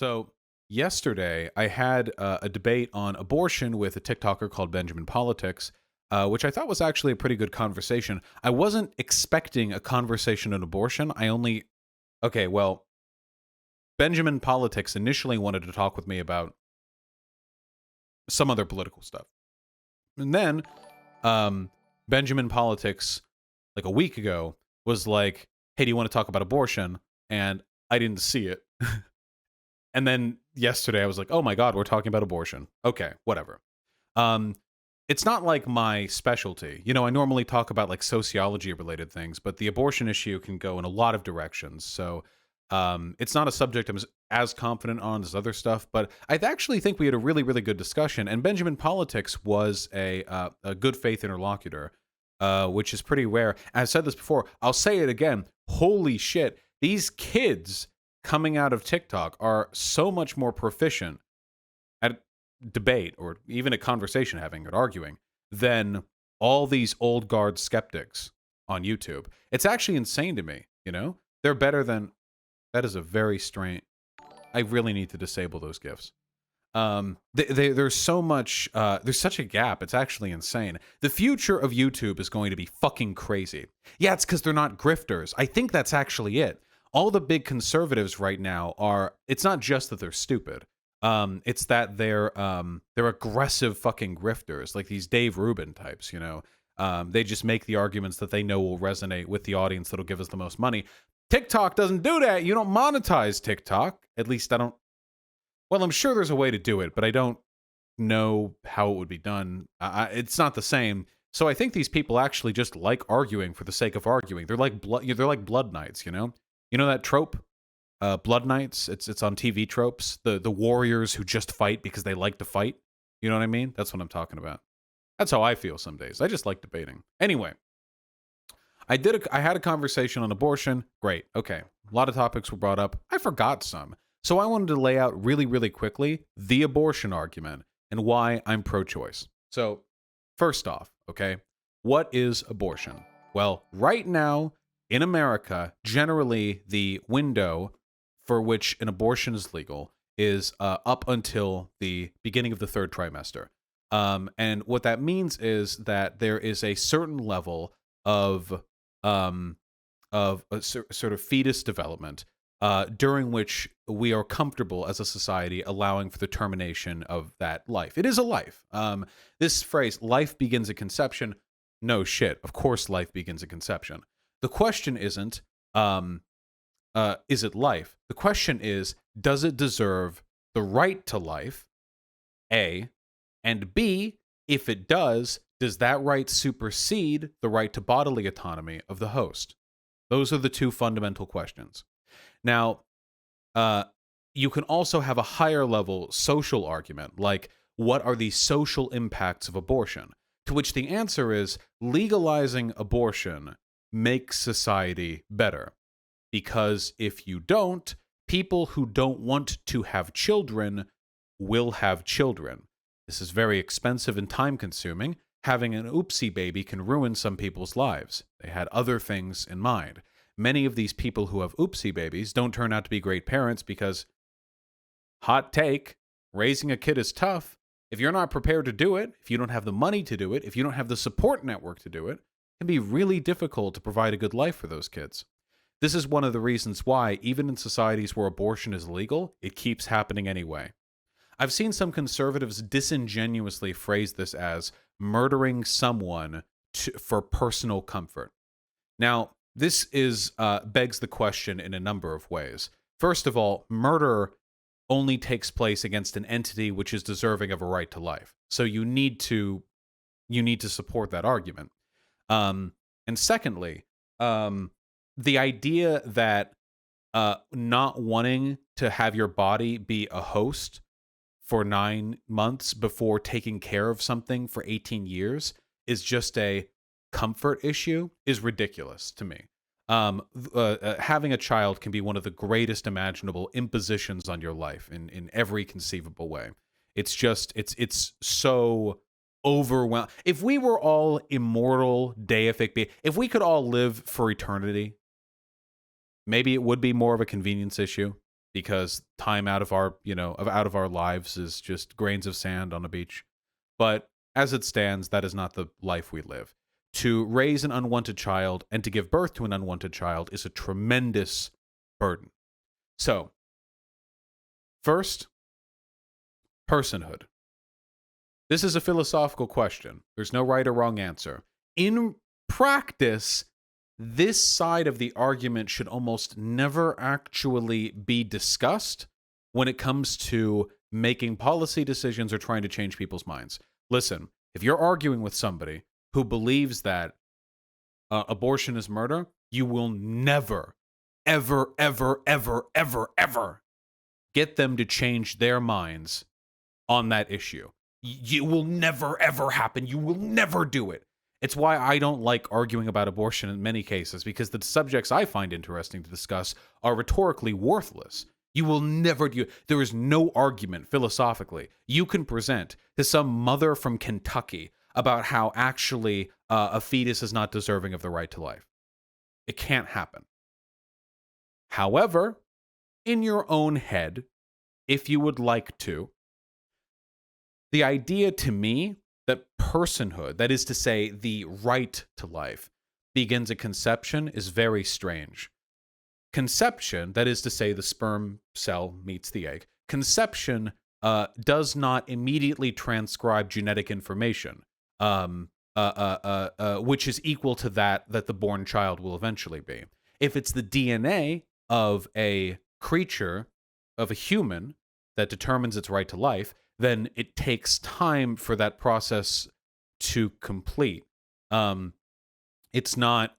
So yesterday, I had a debate on abortion with a TikToker called Benjamin Politics, which I thought was actually a pretty good conversation. I wasn't expecting a conversation on abortion. Okay, well, Benjamin Politics initially wanted to talk with me about some other political stuff. And then um, Benjamin Politics, like a week ago, was like, hey, do you want to talk about abortion? And I didn't see it. And then yesterday I was like, oh my God, we're talking about abortion. Okay, whatever. Um, it's not like my specialty. I normally talk about like sociology related things, but the abortion issue can go in a lot of directions. So it's not a subject I'm as confident on as other stuff, but I actually think we had a really, really good discussion. And Benjamin Politics was a good faith interlocutor, which is pretty rare. I've said this before. I'll say it again. Holy shit. These kids coming out of TikTok are so much more proficient at debate or even a conversation having or arguing than all these old guard skeptics on YouTube. It's actually insane to me. They're better than that is a very strange. I really need to disable those gifs. There's so much there's such a gap. It's actually insane. The future of YouTube is going to be fucking crazy. Yeah, it's because they're not grifters. I think that's actually it. All the big conservatives right now it's not just that they're stupid. It's that they're aggressive fucking grifters, like these Dave Rubin types. They just make the arguments that they know will resonate with the audience that'll give us the most money. TikTok doesn't do that. You don't monetize TikTok. At least I don't. Well, I'm sure there's a way to do it, but I don't know how it would be done. It's not the same. So I think these people actually just like arguing for the sake of arguing. They're like blood knights. You know that trope, blood knights. It's on TV tropes. The warriors who just fight because they like to fight. You know what I mean? That's what I'm talking about. That's how I feel some days. I just like debating. Anyway, I had a conversation on abortion. Great. Okay. A lot of topics were brought up. I forgot some. So I wanted to lay out really, really quickly the abortion argument and why I'm pro-choice. So first off, okay, what is abortion? Well, right now in America, generally the window for which an abortion is legal is up until the beginning of the third trimester. And what that means is that there is a certain level of sort of fetus development during which we are comfortable as a society allowing for the termination of that life. It is a life. This phrase, life begins at conception, no shit. Of course life begins at conception. The question isn't, is it life? The question is, does it deserve the right to life? A. And B, if it does that right supersede the right to bodily autonomy of the host? Those are the two fundamental questions. Now, you can also have a higher level social argument, like what are the social impacts of abortion? To which the answer is legalizing abortion makes society better. Because if you don't, people who don't want to have children will have children. This is very expensive and time consuming. Having an oopsie baby can ruin some people's lives. They had other things in mind. Many of these people who have oopsie babies don't turn out to be great parents because, hot take, raising a kid is tough. If you're not prepared to do it, if you don't have the money to do it, if you don't have the support network to do it, it can be really difficult to provide a good life for those kids. This is one of the reasons why, even in societies where abortion is legal, it keeps happening anyway. I've seen some conservatives disingenuously phrase this as murdering someone for personal comfort. Now, this begs the question in a number of ways. First of all, murder only takes place against an entity which is deserving of a right to life. So you need to support that argument. And secondly, the idea that not wanting to have your body be a host for 9 months before taking care of something for 18 years is just a comfort issue is ridiculous to me. Having a child can be one of the greatest imaginable impositions on your life in every conceivable way. It's just, it's so overwhelming. If we were all immortal deific beings, if we could all live for eternity, maybe it would be more of a convenience issue. because time out of our, out of our lives is just grains of sand on a beach. But as it stands, that is not the life we live. To raise an unwanted child and to give birth to an unwanted child is a tremendous burden. So, first, personhood. This is a philosophical question. There's no right or wrong answer. In practice, this side of the argument should almost never actually be discussed when it comes to making policy decisions or trying to change people's minds. Listen, if you're arguing with somebody who believes that abortion is murder, you will never, ever, ever, ever, ever, ever get them to change their minds on that issue. You will never, ever happen. You will never do it. It's why I don't like arguing about abortion in many cases, because the subjects I find interesting to discuss are rhetorically worthless. You will never do. There is no argument philosophically you can present to some mother from Kentucky about how actually a fetus is not deserving of the right to life. It can't happen. However, in your own head, if you would like to, the idea to me that personhood, that is to say, the right to life, begins at conception is very strange. Conception, that is to say, the sperm cell meets the egg, conception does not immediately transcribe genetic information, which is equal to that the born child will eventually be. If it's the DNA of a creature, of a human, that determines its right to life, then it takes time for that process to complete. It's not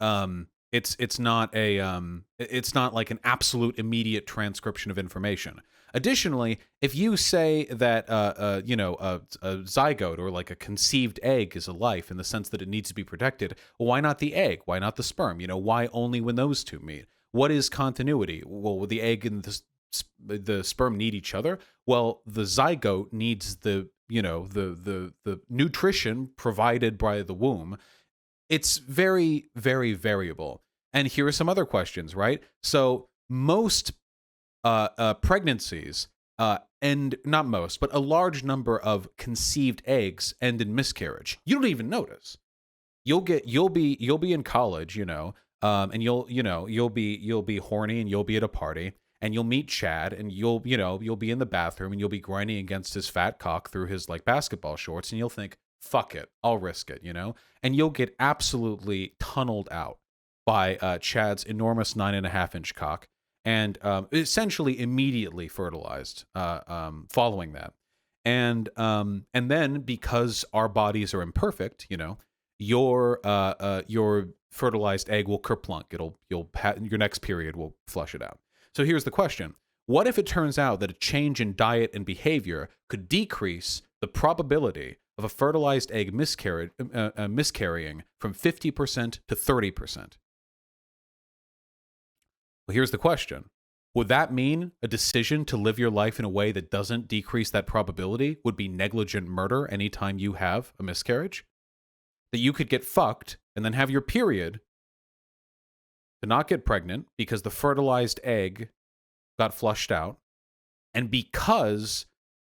it's not like an absolute immediate transcription of information. Additionally, if you say that a zygote, or like a conceived egg, is a life in the sense that it needs to be protected, well, why not the egg? Why not the sperm? Why only when those two meet? What is continuity? Well, the egg and the sperm need each other. Well, the zygote needs the nutrition provided by the womb. It's very, very variable. And here are some other questions, right? So most pregnancies, and not most, but a large number of conceived eggs end in miscarriage. You don't even notice. You'll be in college, and you'll be horny, and you'll be at a party, and you'll meet Chad, and you'll be in the bathroom, and you'll be grinding against his fat cock through his like basketball shorts, and you'll think, fuck it, I'll risk it, and you'll get absolutely tunneled out by Chad's enormous 9.5-inch cock, and essentially immediately fertilized following that. And then, because our bodies are imperfect, your fertilized egg will kerplunk. Your next period will flush it out. So here's the question. What if it turns out that a change in diet and behavior could decrease the probability of a fertilized egg miscarrying from 50% to 30%? Well, here's the question. Would that mean a decision to live your life in a way that doesn't decrease that probability would be negligent murder anytime you have a miscarriage? That you could get fucked and then have your period to not get pregnant because the fertilized egg got flushed out, and because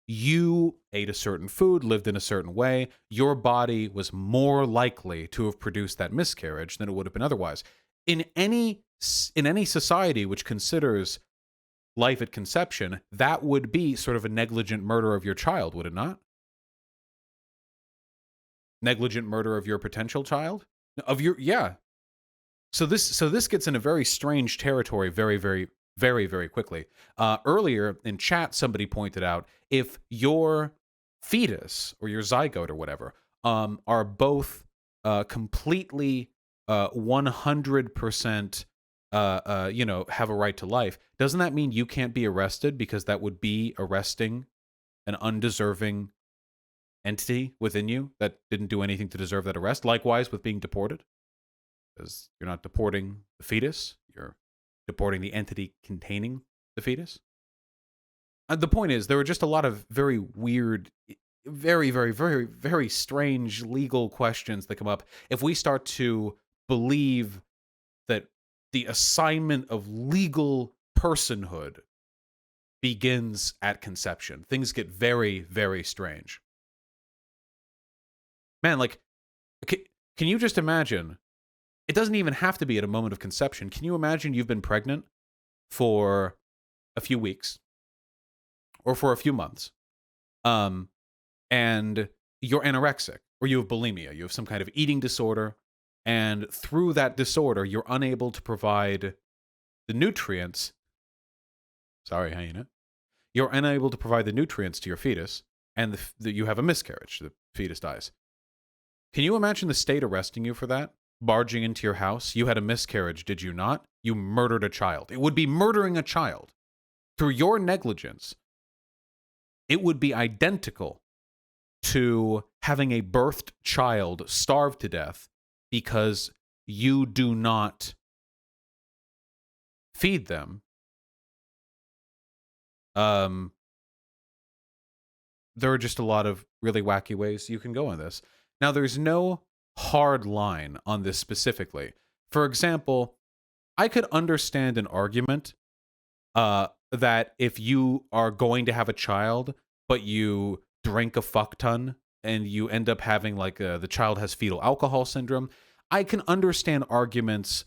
you ate a certain food, lived in a certain way, your body was more likely to have produced that miscarriage than it would have been otherwise. In any society which considers life at conception, that would be sort of a negligent murder of your child, would it not? Negligent murder of your potential child? Yeah. So this gets in a very strange territory very, very, very, very quickly. Earlier in chat, somebody pointed out, if your fetus or your zygote or whatever are both completely 100% have a right to life, doesn't that mean you can't be arrested, because that would be arresting an undeserving entity within you that didn't do anything to deserve that arrest? Likewise with being deported, because you're not deporting the fetus, you're deporting the entity containing the fetus. The point is, there are just a lot of very weird, very, very, very, very strange legal questions that come up if we start to believe that the assignment of legal personhood begins at conception. Things get very, very strange. Man, like, can you just imagine? It doesn't even have to be at a moment of conception. Can you imagine you've been pregnant for a few weeks or for a few months, um, and you're anorexic or you have bulimia, you have some kind of eating disorder, and through that disorder, you're unable to provide the nutrients. Sorry, hyena. You're unable to provide the nutrients to your fetus, and you have a miscarriage. The fetus dies. Can you imagine the state arresting you for that? Barging into your house? You had a miscarriage, did you not? You murdered a child. It would be murdering a child. Through your negligence, it would be identical to having a birthed child starve to death because you do not feed them. There are just a lot of really wacky ways you can go on this. Now, there's no hard line on this specifically. For example, I could understand an argument that if you are going to have a child, but you drink a fuck ton and you end up having like the child has fetal alcohol syndrome, I can understand arguments,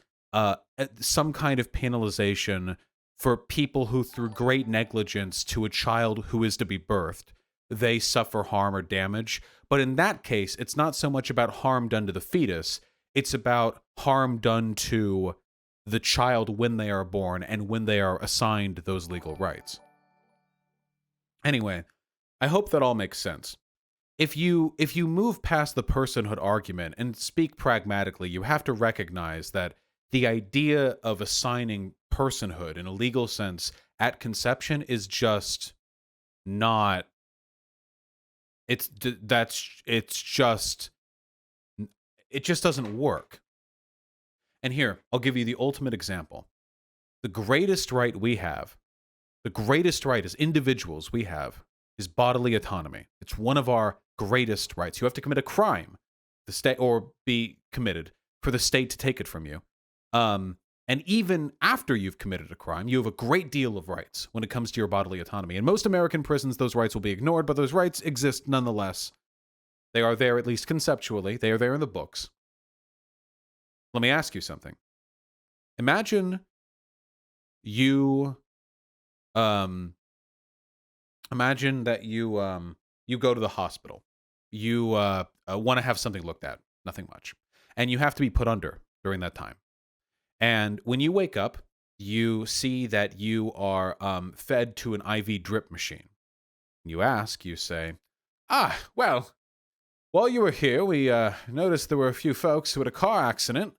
some kind of penalization for people who, through great negligence to a child who is to be birthed, they suffer harm or damage. But in that case, it's not so much about harm done to the fetus, it's about harm done to the child when they are born and when they are assigned those legal rights. Anyway, I hope that all makes sense. If you move past the personhood argument and speak pragmatically, you have to recognize that the idea of assigning personhood in a legal sense at conception is just not it just doesn't work. And here, I'll give you the ultimate example. The greatest right we have, the greatest right as individuals we have, is bodily autonomy. It's one of our greatest rights. You have to commit a crime, the state, or be committed for the state to take it from you. And even after you've committed a crime, you have a great deal of rights when it comes to your bodily autonomy. In most American prisons, those rights will be ignored, but those rights exist nonetheless. They are there, at least conceptually. They are there in the books. Let me ask you something. Imagine you, imagine that you go to the hospital. You want to have something looked at, nothing much, and you have to be put under during that time. And when you wake up, you see that you are fed to an IV drip machine. You ask, you say, well, while you were here, we noticed there were a few folks who had a car accident,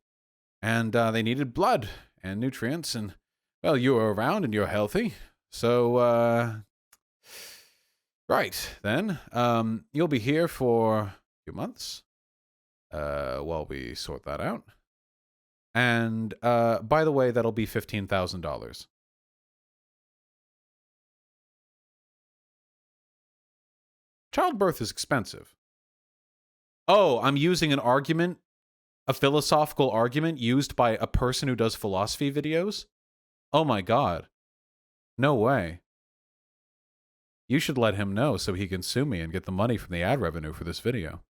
and they needed blood and nutrients, and, well, you were around and you're healthy, so, right, then, you'll be here for a few months, while we sort that out. And, by the way, that'll be $15,000. Childbirth is expensive. Oh, I'm using an argument, a philosophical argument used by a person who does philosophy videos? Oh my god. No way. You should let him know so he can sue me and get the money from the ad revenue for this video.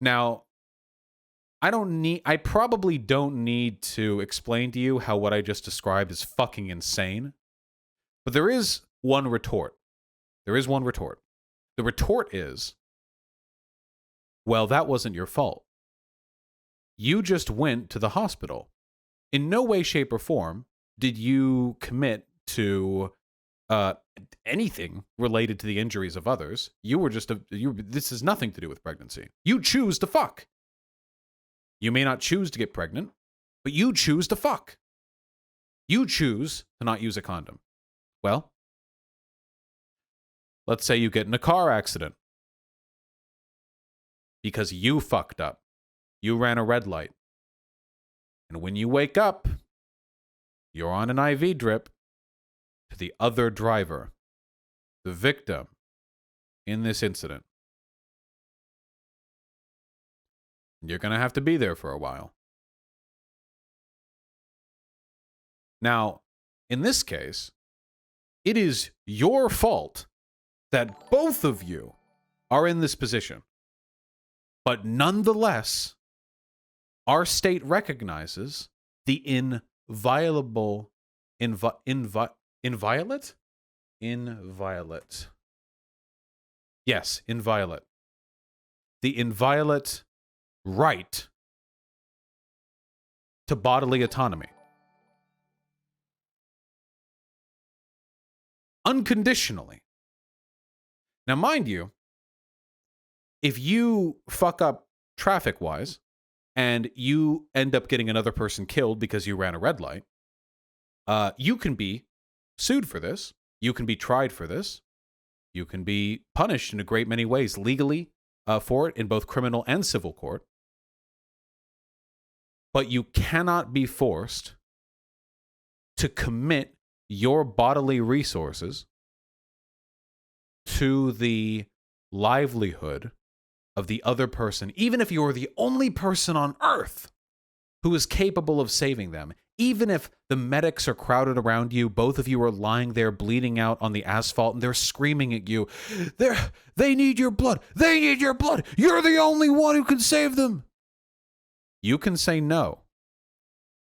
Now, I probably don't need to explain to you how what I just described is fucking insane. But there is one retort. There is one retort. The retort is, well, that wasn't your fault. You just went to the hospital. In no way, shape, or form did you commit to anything related to the injuries of others. You were just this has nothing to do with pregnancy. You choose to fuck. You may not choose to get pregnant, but you choose to fuck. You choose to not use a condom. Well, let's say you get in a car accident because you fucked up. You ran a red light. And when you wake up, you're on an IV drip to the other driver, the victim in this incident. You're going to have to be there for a while. Now, In this case, it is your fault that both of you are in this position. But nonetheless, our state recognizes the inviolate? Inviolate. Yes, inviolate. The inviolate right to bodily autonomy. Unconditionally. Now, mind you, if you fuck up traffic-wise and you end up getting another person killed because you ran a red light, you can be sued for this. You can be tried for this. You can be punished in a great many ways legally for it in both criminal and civil court. But you cannot be forced to commit your bodily resources to the livelihood of the other person, even if you are the only person on earth who is capable of saving them. Even if the medics are crowded around you, both of you are lying there bleeding out on the asphalt, and they're screaming at you, they need your blood. They need your blood. You're the only one who can save them. You can say no.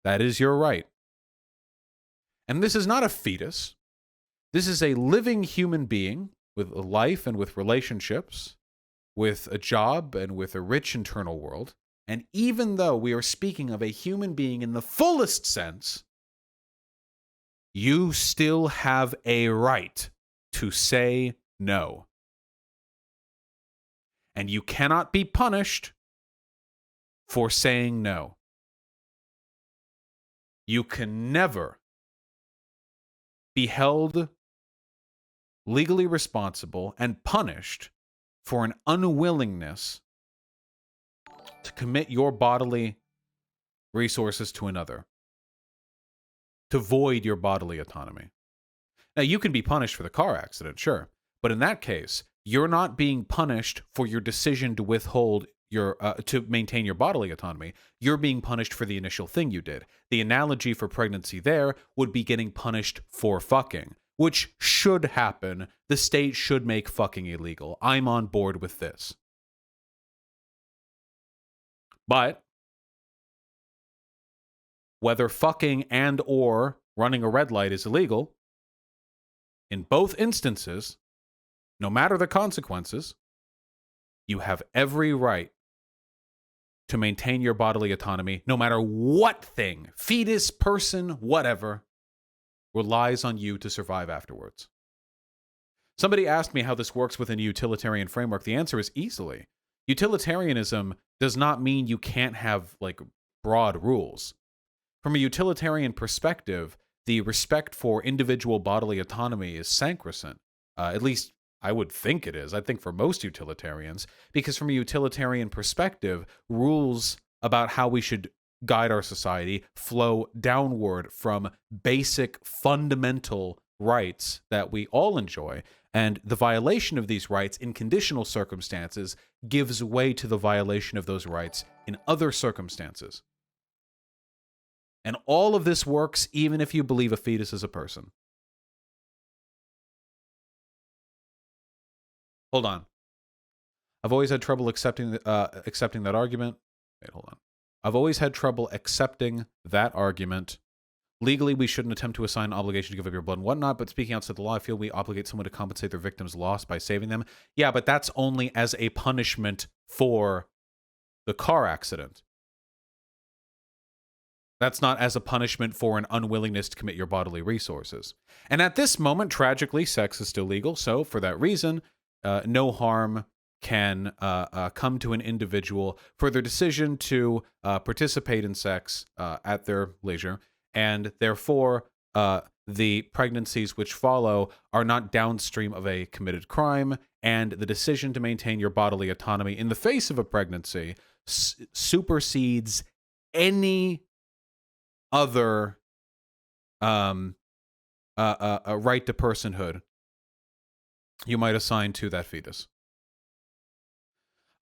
That is your right. And this is not a fetus. This is a living human being with a life and with relationships, with a job and with a rich internal world. And even though we are speaking of a human being in the fullest sense, you still have a right to say no. And you cannot be punished for saying no. You can never be held legally responsible and punished for an unwillingness to commit your bodily resources to another, to void your bodily autonomy. Now, you can be punished for the car accident, sure, but in that case, you're not being punished for your decision to withhold your to maintain your bodily autonomy. You're being punished for the initial thing you did. The analogy for pregnancy there would be getting punished for fucking, which should happen. The state should make fucking illegal. I'm on board with this. But whether fucking and or running a red light is illegal, in both instances, no matter the consequences, you have every right to maintain your bodily autonomy, no matter what thing, fetus, person, whatever, relies on you to survive afterwards. Somebody asked me how this works within a utilitarian framework. The answer is easily. Utilitarianism does not mean you can't have, like, broad rules. From a utilitarian perspective, the respect for individual bodily autonomy is sacrosanct. At least I would think it is. I think for most utilitarians, because from a utilitarian perspective, rules about how we should guide our society flow downward from basic fundamental rights that we all enjoy. And the violation of these rights in conditional circumstances gives way to the violation of those rights in other circumstances. And all of this works even if you believe a fetus is a person. Hold on. I've always had trouble accepting that argument. Wait, hold on. I've always had trouble accepting that argument. Legally, we shouldn't attempt to assign an obligation to give up your blood and whatnot, but speaking outside the law, I feel we obligate someone to compensate their victim's loss by saving them. Yeah, but that's only as a punishment for the car accident. That's not as a punishment for an unwillingness to commit your bodily resources. And at this moment, tragically, sex is still legal, so for that reason, no harm can come to an individual for their decision to participate in sex at their leisure, and therefore the pregnancies which follow are not downstream of a committed crime, and the decision to maintain your bodily autonomy in the face of a pregnancy supersedes any other a right to personhood you might assign to that fetus.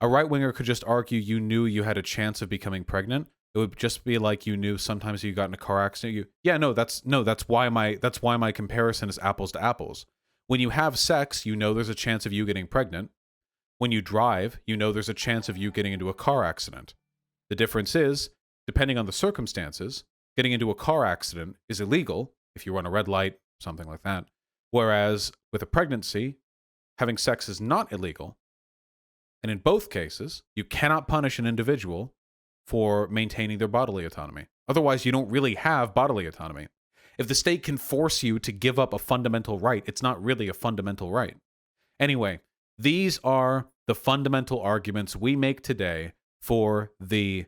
A right-winger could just argue you knew you had a chance of becoming pregnant. It would just be like you knew sometimes you got in a car accident. That's why my comparison is apples to apples. When you have sex, you know there's a chance of you getting pregnant. When you drive, you know there's a chance of you getting into a car accident. The difference is, depending on the circumstances, getting into a car accident is illegal if you run a red light, something like that. Whereas with a pregnancy, having sex is not illegal. And in both cases, you cannot punish an individual for maintaining their bodily autonomy. Otherwise, you don't really have bodily autonomy. If the state can force you to give up a fundamental right, it's not really a fundamental right. Anyway, these are the fundamental arguments we make today for the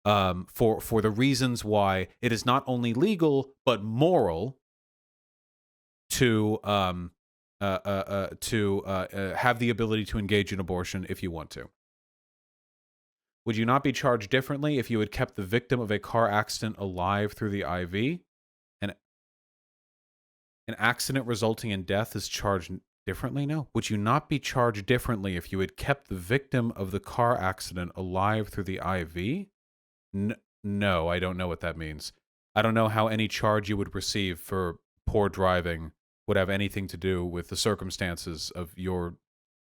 for the reasons why it is not only legal but moral to have the ability to engage in abortion if you want to. Would you not be charged differently if you had kept the victim of a car accident alive through the IV? An accident resulting in death is charged differently? No. Would you not be charged differently if you had kept the victim of the car accident alive through the IV? No, I don't know what that means. I don't know how any charge you would receive for poor driving would have anything to do with the circumstances of your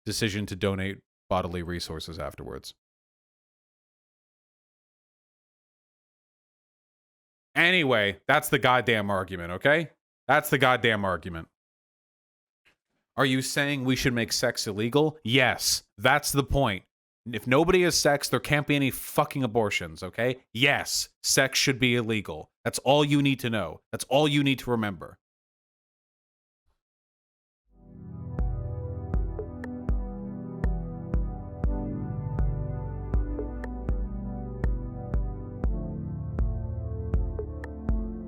decision to donate bodily resources afterwards. Anyway, that's the goddamn argument, okay? That's the goddamn argument. Are you saying we should make sex illegal? Yes, that's the point. If nobody has sex, there can't be any fucking abortions, okay? Yes, sex should be illegal. That's all you need to know. That's all you need to remember.